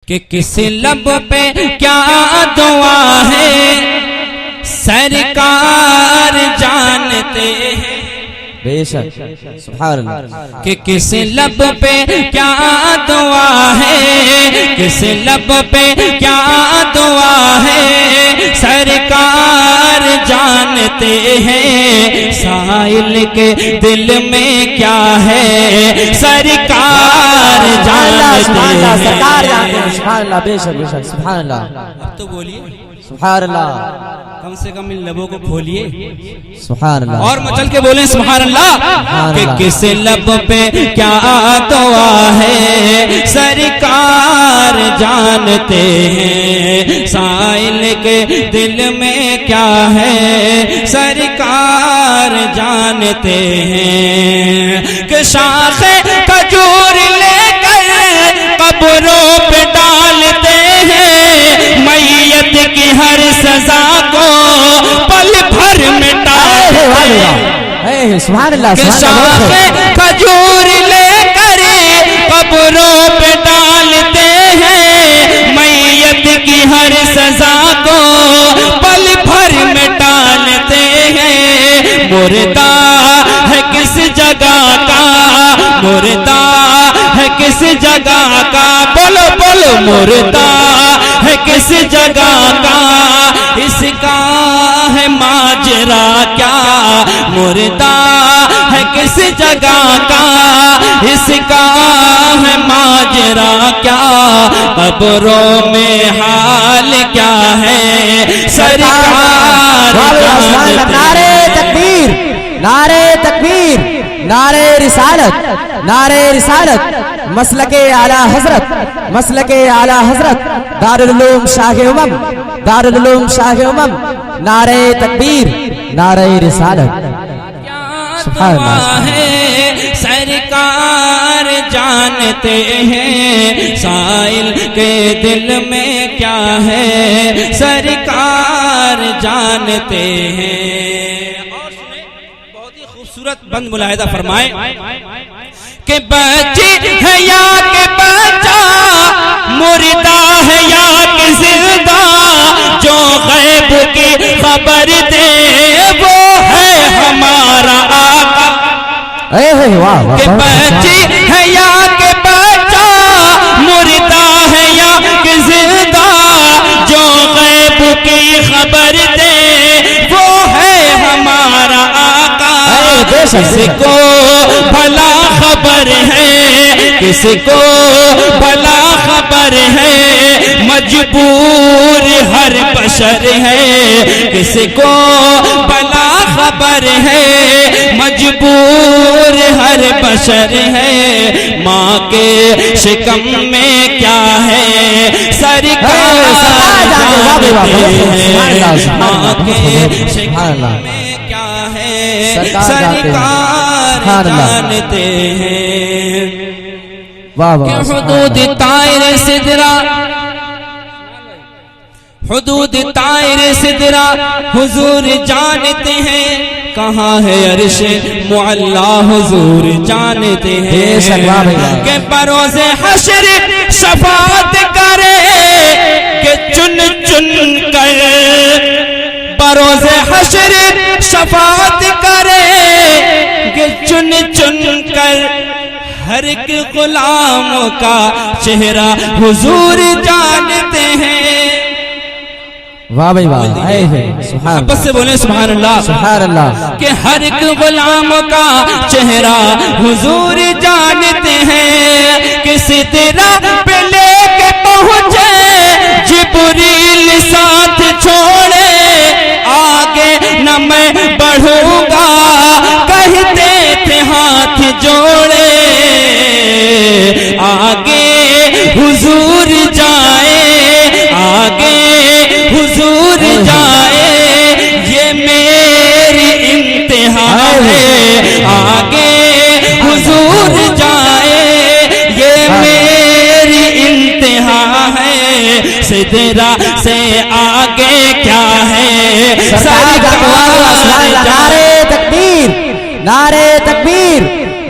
کہ کس لب پہ کیا دعا ہے سرکار جانتے ہیں. بے شک سبحان اللہ. کہ کس لب پہ کیا دعا ہے کس لب پہ کیا دعا ہے سرکار جانتے ہیں. سائل کے دل میں کیا ہے سرکار جانتے ہیں. سرکار جانتے ہیں. سبحان اللہ. بے شک بے شک سبحان اللہ. اب تو بولیے سبحان اللہ. کم سے کم ان لبوں کو کھولیے سبحان اللہ. اور مچل کے بولیں سبحان اللہ. کہ کس لب پہ کیا دعا ہے سرکار جانتے ہیں. سائل کے دل میں کیا ہے سرکار جانتے ہیں. کہ شاخ کھجور لے کر قبروں پہ ڈالتے ہیں میت کی ہر سزا کو پل بھر مٹاتے ہیں. سبحان اللہ. کہ شاخ کھجور لے کر قبروں پہ ڈالتے ہیں میت کی ہر سزا کو پل بھر مٹاتے ہیں. مردہ ہے کس جگہ کا مردہ ہے کس جگہ کا بولو بولو مردہ ہے کس جگہ کا اس کا ہے ماجرا کیا. مردہ ہے کس جگہ کا اس کا ہے ماجرا کیا. قبروں میں حال کیا ہے سرکار جانتے. نعرے تکبیر نعرے تکبیر نعرے رسالت نعرے رسالت. مسلک اعلی حضرت مسلک اعلی حضرت دارالعلوم شاہ امم دارالعلوم شاہ امم. نعرے تکبیر نعرے رسالت. سبحان اللہ ہے سرکار جانتے ہیں. سائل کے دل میں کیا ہے سرکار جانتے ہیں. اور سنیں بہت ہی خوبصورت بند ملاحظہ فرمائیں کہ بچی ہے یا کہ بچہ مردہ ہے یا کہ زندہ جو غیب کی خبر دے وہ ہے ہمارا آقا. کہ بچی ہے یا کہ بچہ مردہ ہے یا کہ زندہ جو غیب کی خبر دے وہ ہے ہمارا آقا. کس کو بھلا خبر ہے کس کو بھلا خبر ہے مجبور ہر بشر ہے. کس کو بھلا خبر ہے مجبور ہر بشر ہے. ماں کے شکم میں کیا ہے سرکار جانتے ہیں. ماں کے شکم میں کیا ہے سرکار جانتے ہیں. کہ حدود طائر سدرا حدود طائر سدرا حضور جانتے ہیں. کہاں ہے عرش معلا حضور جانتے ہیں. کہ بروز حشر شفاعت کرے کہ چن چن کر بروز حشر شفاعت کرے کہ چن چن کر ہر ایک غلاموں کا چہرہ حضور جانتے ہیں. واہ بھائی واہ. سبحان اللہ. بس سے بولیں سبحان اللہ. سبحان اللہ. کہ ہر ایک غلام کا چہرہ حضور جانتے ہیں. کسی طرح پہ لے کے پہنچے جبریل ساتھ چھوڑے آگے نہ میں بڑھوں گا کہتے تھے ہاتھ جوڑے. آگے حضور جائے آگے حضور جائے یہ میری انتہا ہے. آگے حضور جائے یہ میری انتہا ہے. سدرا سے آگے کیا ہے سرکار. نعرے تکبیر نعرے تکبیر